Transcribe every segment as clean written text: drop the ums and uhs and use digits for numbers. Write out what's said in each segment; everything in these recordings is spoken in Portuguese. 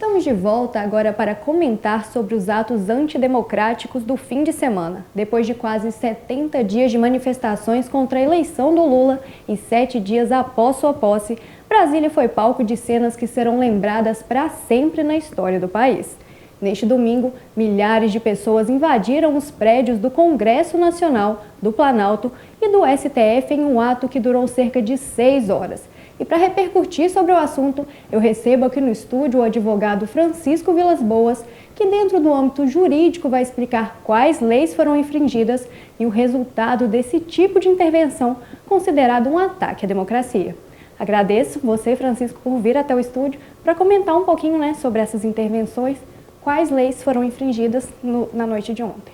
Estamos de volta agora para comentar sobre os atos antidemocráticos do fim de semana. Depois de quase 70 dias de manifestações contra a eleição do Lula e 7 dias após sua posse, Brasília foi palco de cenas que serão lembradas para sempre na história do país. Neste domingo, milhares de pessoas invadiram os prédios do Congresso Nacional, do Planalto e do STF em um ato que durou cerca de 6 horas. E para repercutir sobre o assunto, eu recebo aqui no estúdio o advogado Francisco Vilas Boas, que dentro do âmbito jurídico vai explicar quais leis foram infringidas e o resultado desse tipo de intervenção considerado um ataque à democracia. Agradeço você, Francisco, por vir até o estúdio para comentar um pouquinho, sobre essas intervenções, quais leis foram infringidas na noite de ontem.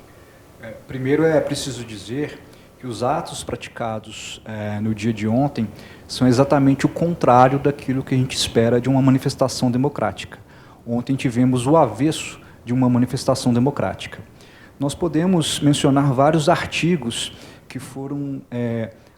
Primeiro é preciso dizer que os atos praticados no dia de ontem são exatamente o contrário daquilo que a gente espera de uma manifestação democrática. Ontem tivemos o avesso de uma manifestação democrática. Nós podemos mencionar vários artigos que foram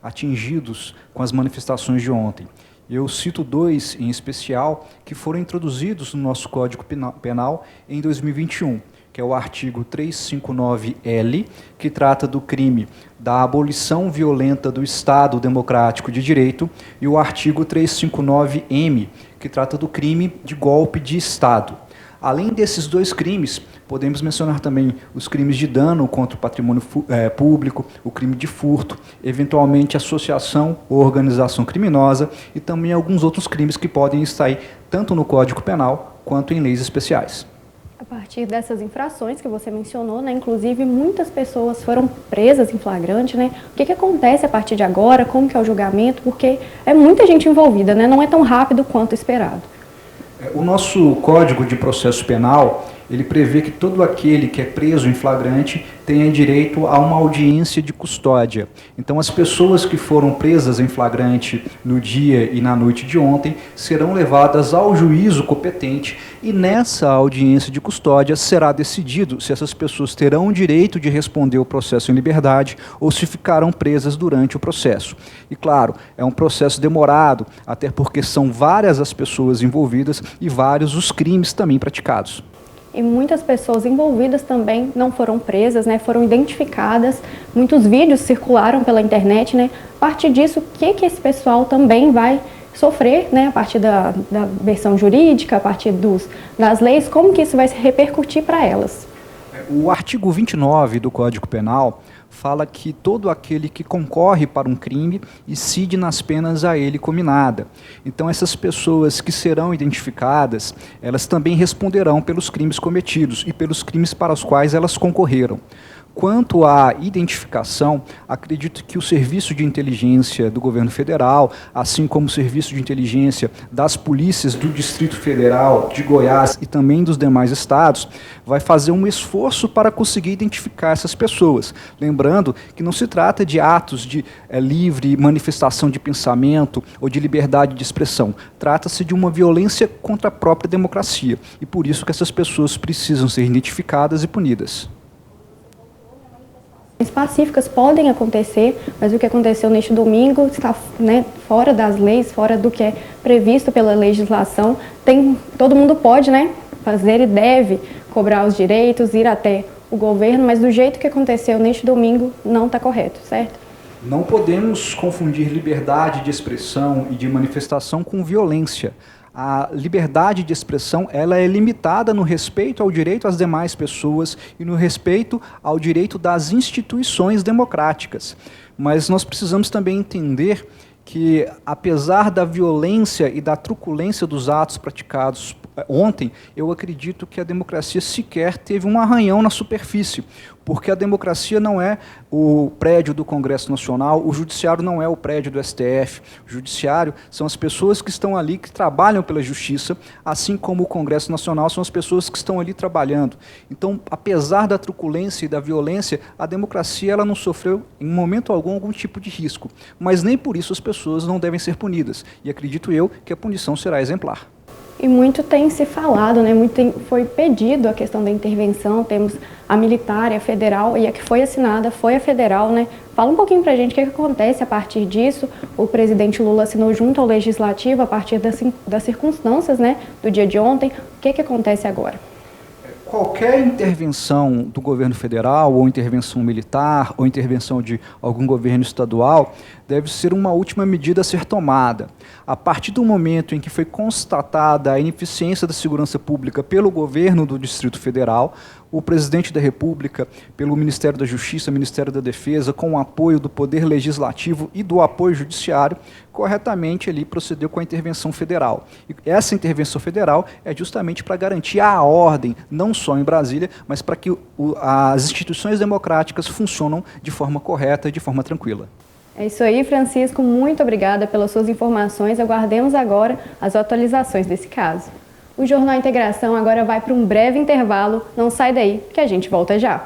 atingidos com as manifestações de ontem. Eu cito 2 em especial que foram introduzidos no nosso Código Penal em 2021. Que é o artigo 359-L, que trata do crime da abolição violenta do Estado Democrático de Direito, e o artigo 359-M, que trata do crime de golpe de Estado. Além desses 2 crimes, podemos mencionar também os crimes de dano contra o patrimônio público, o crime de furto, eventualmente associação ou organização criminosa, e também alguns outros crimes que podem estar tanto no Código Penal quanto em leis especiais. A partir dessas infrações que você mencionou, inclusive muitas pessoas foram presas em flagrante, O que acontece a partir de agora? Como que é o julgamento? Porque é muita gente envolvida, Não é tão rápido quanto esperado. O nosso Código de Processo Penal, ele prevê que todo aquele que é preso em flagrante tenha direito a uma audiência de custódia. Então, as pessoas que foram presas em flagrante no dia e na noite de ontem serão levadas ao juízo competente e nessa audiência de custódia será decidido se essas pessoas terão o direito de responder o processo em liberdade ou se ficarão presas durante o processo. E, claro, é um processo demorado, até porque são várias as pessoas envolvidas e vários os crimes também praticados. E muitas pessoas envolvidas também não foram presas, foram identificadas, muitos vídeos circularam pela internet, A partir disso, o que esse pessoal também vai sofrer, a partir da versão jurídica, a partir das leis, como que isso vai se repercutir para elas? O artigo 29 do Código Penal fala que todo aquele que concorre para um crime incide nas penas a ele cominada. Então, essas pessoas que serão identificadas, elas também responderão pelos crimes cometidos e pelos crimes para os quais elas concorreram. Quanto à identificação, acredito que o Serviço de Inteligência do Governo Federal, assim como o Serviço de Inteligência das polícias do Distrito Federal, de Goiás e também dos demais estados, vai fazer um esforço para conseguir identificar essas pessoas. Lembrando que não se trata de atos de livre manifestação de pensamento ou de liberdade de expressão. Trata-se de uma violência contra a própria democracia. E por isso que essas pessoas precisam ser identificadas e punidas. Pacíficas podem acontecer, mas o que aconteceu neste domingo está fora das leis, fora do que é previsto pela legislação. Todo mundo pode fazer e deve cobrar os direitos, ir até o governo, mas do jeito que aconteceu neste domingo não está correto, certo? Não podemos confundir liberdade de expressão e de manifestação com violência. A liberdade de expressão ela é limitada no respeito ao direito às demais pessoas e no respeito ao direito das instituições democráticas. Mas nós precisamos também entender que, apesar da violência e da truculência dos atos praticados ontem, eu acredito que a democracia sequer teve um arranhão na superfície, porque a democracia não é o prédio do Congresso Nacional, o judiciário não é o prédio do STF, o judiciário são as pessoas que estão ali, que trabalham pela justiça, assim como o Congresso Nacional são as pessoas que estão ali trabalhando. Então, apesar da truculência e da violência, a democracia ela não sofreu em momento algum tipo de risco, mas nem por isso as pessoas não devem ser punidas, e acredito eu que a punição será exemplar. E muito tem se falado, né? Foi pedido a questão da intervenção, temos a militar e a federal, e a que foi assinada foi a federal, né? Fala um pouquinho pra gente o que acontece a partir disso. O presidente Lula assinou junto ao Legislativo a partir das circunstâncias, né, do dia de ontem. O que acontece agora? Qualquer intervenção do governo federal, ou intervenção militar, ou intervenção de algum governo estadual, deve ser uma última medida a ser tomada. A partir do momento em que foi constatada a ineficiência da segurança pública pelo governo do Distrito Federal, o presidente da República, pelo Ministério da Justiça, Ministério da Defesa, com o apoio do Poder Legislativo e do apoio judiciário, corretamente ali procedeu com a intervenção federal. E essa intervenção federal é justamente para garantir a ordem, não só em Brasília, mas para que as instituições democráticas funcionem de forma correta e de forma tranquila. É isso aí, Francisco. Muito obrigada pelas suas informações. Aguardemos agora as atualizações desse caso. O Jornal Integração agora vai para um breve intervalo. Não sai daí, que a gente volta já.